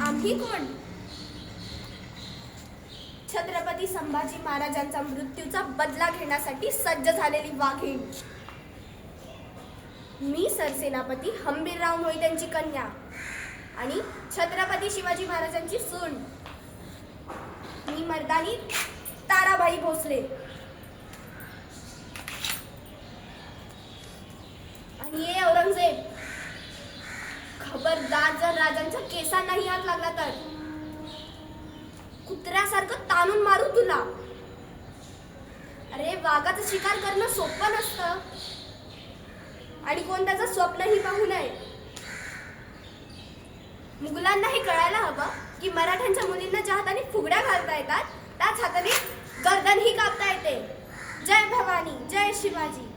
आम्ही कोण? छत्रपती संभाजी महाराजांचा मृत्यूचा बदला घेण्यासाठी सज्ज झालेली वाघीण. मी सरसेनापती हंबीरराव मोहित्यांची कन्या आणि छत्रपती शिवाजी महाराजांची सून. मी मर्दानी ताराबाई भोसले. आणि ये औरंगजेब, खबरदार जर राजांच्या केसांनाही हात लागला तर कुत्र्यासारखं ताणून मारू तुला. अरे वाघाचं शिकार करणं सोपं नसतं आणि कोण त्याचं स्वप्नही पाहू नये. मुघलांनाही कळायला हवं की मराठ्यांच्या मुलींना ज्या हाताने फुगड्या घालता येतात त्याच हाताने गर्दनही कापता येते. जय भवानी, जय शिवाजी.